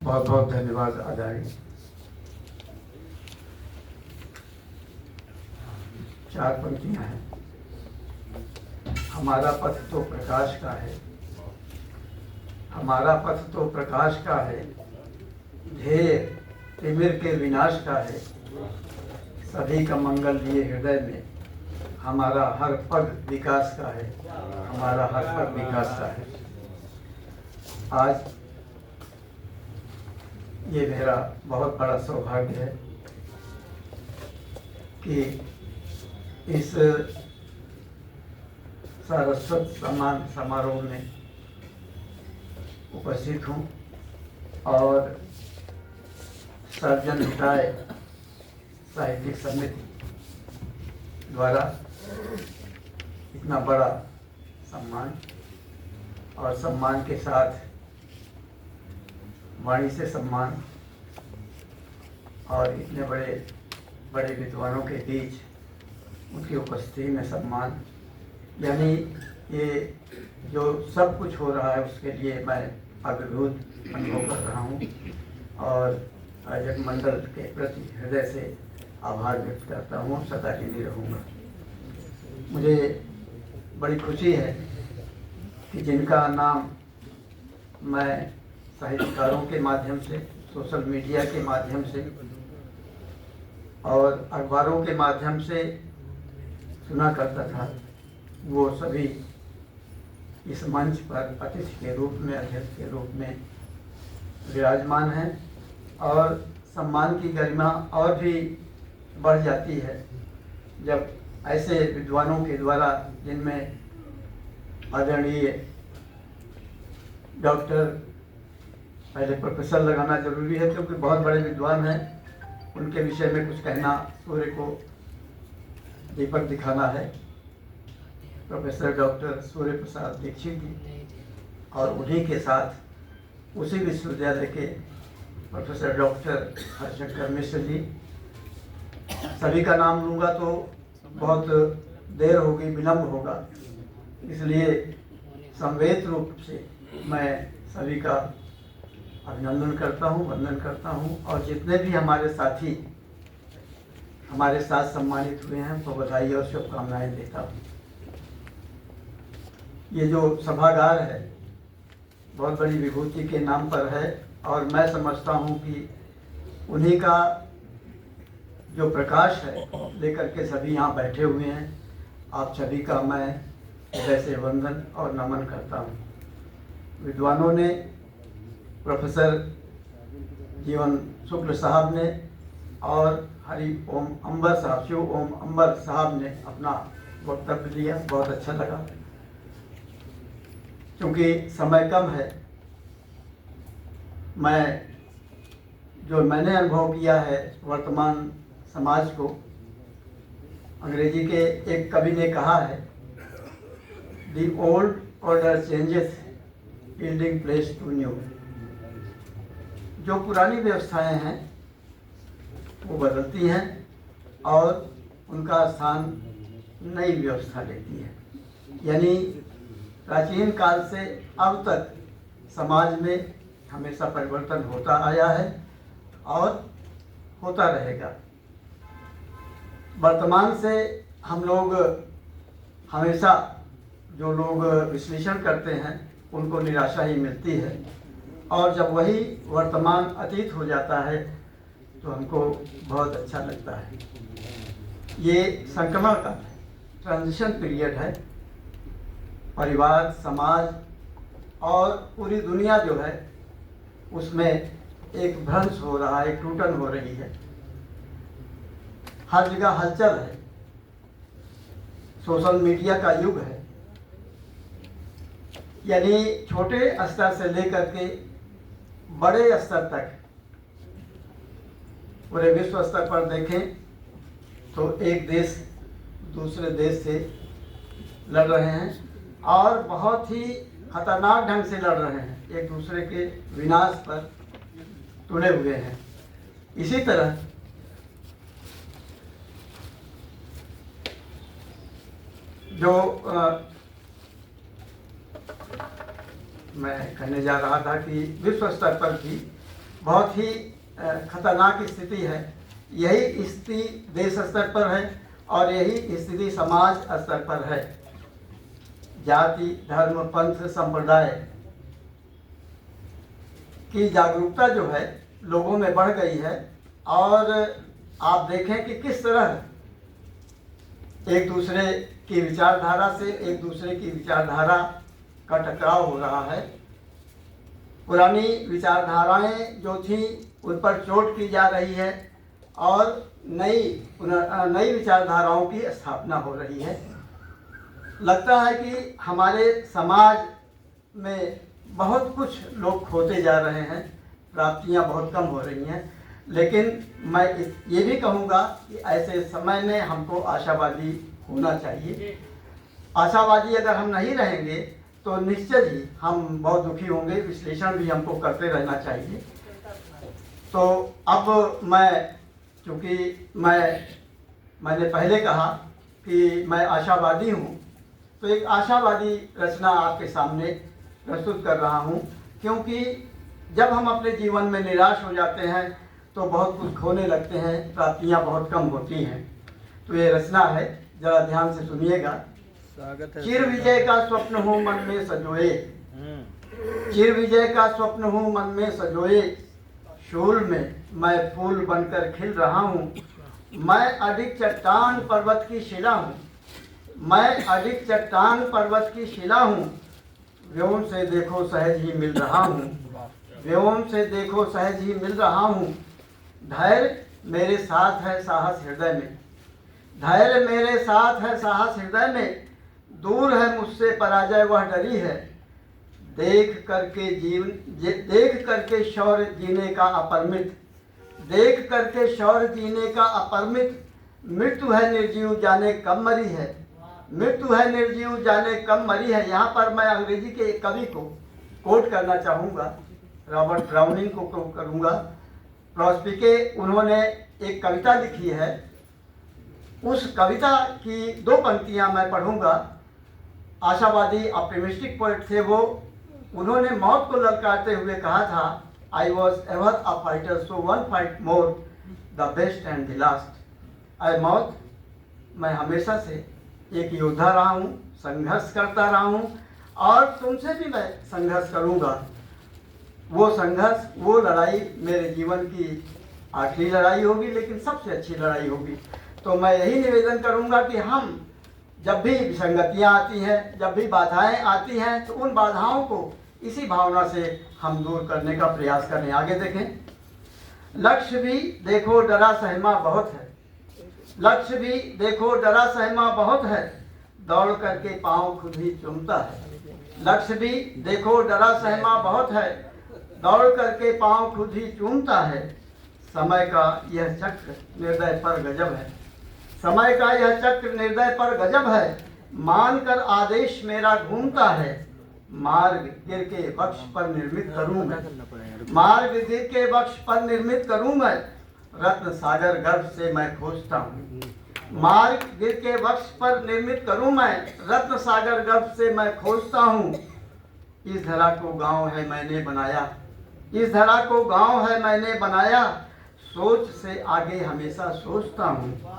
बहुत बहुत धन्यवाद आचार्य। 4 पंक्तियां हैं। हमारा पथ तो प्रकाश का है, हमारा पथ तो प्रकाश का है, ध्येय तिमिर के विनाश का है, सभी का मंगल लिए हृदय में, हमारा हर पग विकास का है, हमारा हर पग विकास का है। आज ये मेरा बहुत बड़ा सौभाग्य है कि इस सारस्वत सम्मान समारोह में उपस्थित हूँ और सर्जन हिताय साहित्यिक समिति द्वारा इतना बड़ा सम्मान और सम्मान के साथ वाणी से सम्मान और इतने बड़े बड़े विद्वानों के बीच उनकी उपस्थिति में सम्मान, यानी ये जो सब कुछ हो रहा है उसके लिए मैं अभिभूत अनुभव कर रहा हूँ और आयोजक मंडल के प्रति हृदय से आभार व्यक्त करता हूँ, सदा के लिए रहूँगा। मुझे बड़ी खुशी है कि जिनका नाम मैं साहित्यकारों के माध्यम से, सोशल मीडिया के माध्यम से और अखबारों के माध्यम से सुना करता था, वो सभी इस मंच पर अतिथि के रूप में, अध्यक्ष के रूप में विराजमान हैं और सम्मान की गरिमा और भी बढ़ जाती है जब ऐसे विद्वानों के द्वारा, जिनमें आदरणीय डॉक्टर, पहले प्रोफेसर लगाना जरूरी है क्योंकि बहुत बड़े विद्वान हैं, उनके विषय में कुछ कहना, सूर्य को दीपक दिखाना है। प्रोफेसर डॉक्टर सूर्य प्रसाद दीक्षित जी और उन्हीं के साथ उसी विश्वविद्यालय के प्रोफेसर डॉक्टर हरशंकर मिश्र जी, सभी का नाम लूँगा तो बहुत देर होगी, विलम्ब होगा, इसलिए संवेद रूप से मैं सभी का अभिनंदन करता हूँ, वंदन करता हूँ और जितने भी हमारे साथी हमारे साथ सम्मानित हुए हैं उनको बधाई और शुभकामनाएं देता हूँ। ये जो सभागार है बहुत बड़ी विभूति के नाम पर है और मैं समझता हूँ कि उन्हीं का जो प्रकाश है लेकर के सभी यहाँ बैठे हुए हैं। आप सभी का मैं हृदय से वंदन और नमन करता हूँ। विद्वानों ने, प्रोफेसर जीवन शुक्ल साहब ने और हरि ओम अंबर साहब, शिव ओम अंबर साहब ने अपना वक्तव्य दिया, बहुत अच्छा लगा। क्योंकि समय कम है, मैंने अनुभव किया है वर्तमान समाज को, अंग्रेजी के एक कवि ने कहा है, the old order changes yielding place to new. जो पुरानी व्यवस्थाएं हैं वो बदलती हैं और उनका स्थान नई व्यवस्था लेती है। यानी प्राचीन काल से अब तक समाज में हमेशा परिवर्तन होता आया है और होता रहेगा। वर्तमान से हम लोग हमेशा, जो लोग विश्लेषण करते हैं उनको निराशा ही मिलती है और जब वही वर्तमान अतीत हो जाता है तो हमको बहुत अच्छा लगता है। ये संक्रमण का ट्रांजिशन पीरियड है। परिवार, समाज और पूरी दुनिया जो है उसमें एक भ्रंश हो रहा है, एक टूटन हो रही है। हर जगह हलचल है, सोशल मीडिया का युग है। यानी छोटे स्तर से लेकर के बड़े स्तर तक, पूरे विश्व स्तर पर देखें तो एक देश दूसरे देश से लड़ रहे हैं और बहुत ही खतरनाक ढंग से लड़ रहे हैं, एक दूसरे के विनाश पर तुले हुए हैं। इसी तरह जो मैं कहने जा रहा था कि विश्व स्तर पर भी बहुत ही खतरनाक स्थिति है। यही स्थिति देश स्तर पर है और यही स्थिति समाज स्तर पर है। जाति, धर्म, पंथ, संप्रदाय की जागरूकता जो है लोगों में बढ़ गई है और आप देखें कि किस तरह एक दूसरे की विचारधारा से एक दूसरे की विचारधारा का टकराव हो रहा है। पुरानी विचारधाराएं जो थी उन पर चोट की जा रही है और नई विचारधाराओं की स्थापना हो रही है। लगता है कि हमारे समाज में बहुत कुछ लोग खोते जा रहे हैं, प्राप्तियां बहुत कम हो रही हैं। लेकिन मैं ये भी कहूँगा कि ऐसे समय में हमको आशावादी होना चाहिए। आशावादी अगर हम नहीं रहेंगे तो निश्चय ही हम बहुत दुखी होंगे। विश्लेषण भी हमको करते रहना चाहिए। तो अब चूँकि मैंने पहले कहा कि मैं आशावादी हूँ, तो एक आशावादी रचना आपके सामने प्रस्तुत कर रहा हूँ। क्योंकि जब हम अपने जीवन में निराश हो जाते हैं तो बहुत कुछ खोने लगते हैं, प्राप्तियाँ बहुत कम होती हैं। तो ये रचना है, जरा ध्यान से सुनिएगा। चिर विजय का स्वप्न हूँ मन में सजोए, चिर विजय का स्वप्न हूँ मन में सजोए, शूल में मैं फूल बनकर खिल रहा हूँ। मैं अडिग चट्टान पर्वत की शिला हूँ, मैं अडिग चट्टान पर्वत की शिला हूँ। व्योम से देखो सहज ही मिल रहा हूँ, व्योम से देखो सहज ही मिल रहा हूँ। धैर्य मेरे साथ है साहस हृदय में, धैर्य मेरे साथ है साहस हृदय में। दूर है मुझसे पराजय वह डरी है, देख करके शौर्य जीने का अपरिमित, देख करके शौर्य जीने का अपरिमित। मृत्यु है निर्जीव जाने कब मरी है, मृत्यु है निर्जीव जाने कब मरी है। यहाँ पर मैं अंग्रेजी के एक कवि को कोट करना चाहूँगा, रॉबर्ट ब्राउनिंग को करूँगा। प्रोस्पिके उन्होंने एक कविता लिखी है, उस कविता की 2 पंक्तियाँ मैं पढ़ूँगा। आशावादी ऑप्टिमिस्टिक पोएट थे वो। उन्होंने मौत को ललकारते हुए कहा था, I was ever a fighter so one fight more, the best and the last. अय मौत, मैं हमेशा से एक योद्धा रहा हूँ, संघर्ष करता रहा हूँ और तुमसे भी मैं संघर्ष करूँगा। वो संघर्ष, वो लड़ाई मेरे जीवन की आखिरी लड़ाई होगी, लेकिन सबसे अच्छी लड़ाई होगी। तो मैं यही निवेदन करूँगा कि हम जब भी विसंगतियाँ आती हैं, जब भी बाधाएं आती हैं, तो उन बाधाओं को इसी भावना से हम दूर करने का प्रयास करें। आगे देखें। लक्ष्य भी देखो डरा सहमा बहुत है, लक्ष्य भी देखो डरा सहमा बहुत है, दौड़ करके पाँव खुद ही चूमता है। लक्ष्य भी देखो डरा सहमा बहुत है, दौड़ करके पाँव खुद ही चूमता है। समय का यह चक्र निर्दय पर गजब है, समय का यह चक्र निर्दय पर गजब है। मानकर आदेश मेरा घूमता है, मार्ग गिर के वक्ष पर निर्मित करूं मैं, मार्ग गिर के वक्ष पर निर्मित करूं मैं। रत्न सागर गर्भ से मैं खोजता हूँ, मार्ग गिर के वक्ष पर निर्मित करूं मैं, रत्न सागर गर्भ से मैं खोजता हूँ। इस धरा को गांव है मैंने बनाया, इस धरा को गांव है मैंने बनाया, सोच से आगे हमेशा सोचता हूँ।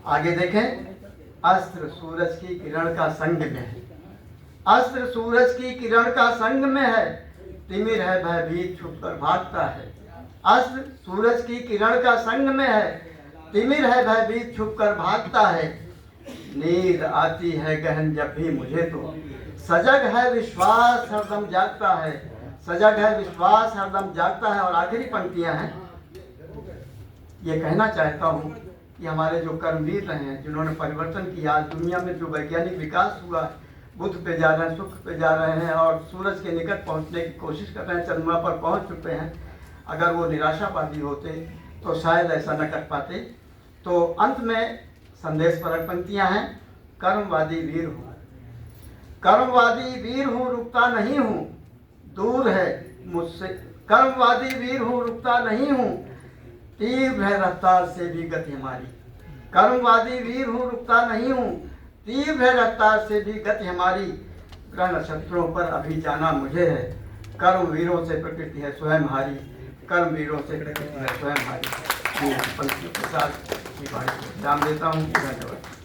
आगे देखें। अस्त्र सूरज की किरण का संग में है, अस्त्र सूरज की किरण का संग में है, तिमिर है भयभीत छुप कर भागता है। अस्त्र सूरज की किरण का संग में है, तिमिर है भयभीत छुप कर भागता है। नींद आती है गहन जब भी मुझे तो, सजग है विश्वास हरदम जागता है, सजग है विश्वास हरदम जागता है। और आखिरी पंक्तियां हैं। ये कहना चाहता हूँ कि हमारे जो कर्मवीर रहे हैं, जिन्होंने परिवर्तन किया, आज दुनिया में जो वैज्ञानिक विकास हुआ, बुध पे जा रहे हैं, शुक्र पे जा रहे हैं और सूरज के निकट पहुंचने की कोशिश कर रहे हैं, चंद्रमा पर पहुंच चुके हैं। अगर वो निराशावादी होते तो शायद ऐसा न कर पाते। तो अंत में संदेश परक पंक्तियां हैं। कर्मवादी वीर हूँ, कर्मवादी वीर हूँ रुकता नहीं हूँ, दूर है मुझसे, कर्मवादी वीर हूँ रुकता नहीं हूँ, तीव्र है रफ्तार से भी गति हमारी। कर्मवादी वीर हूँ रुकता नहीं हूँ, तीव्र है रफ्तार से भी गति हमारी। ग्रह नक्षत्रों पर अभी जाना मुझे है, कर्म वीरों से प्रकृति है स्वयं हारी। कर्मवीरों से मैं स्वयं भारी पंक्तियों के साथ ये वाणी को विराम देता हूँ। धन्यवाद।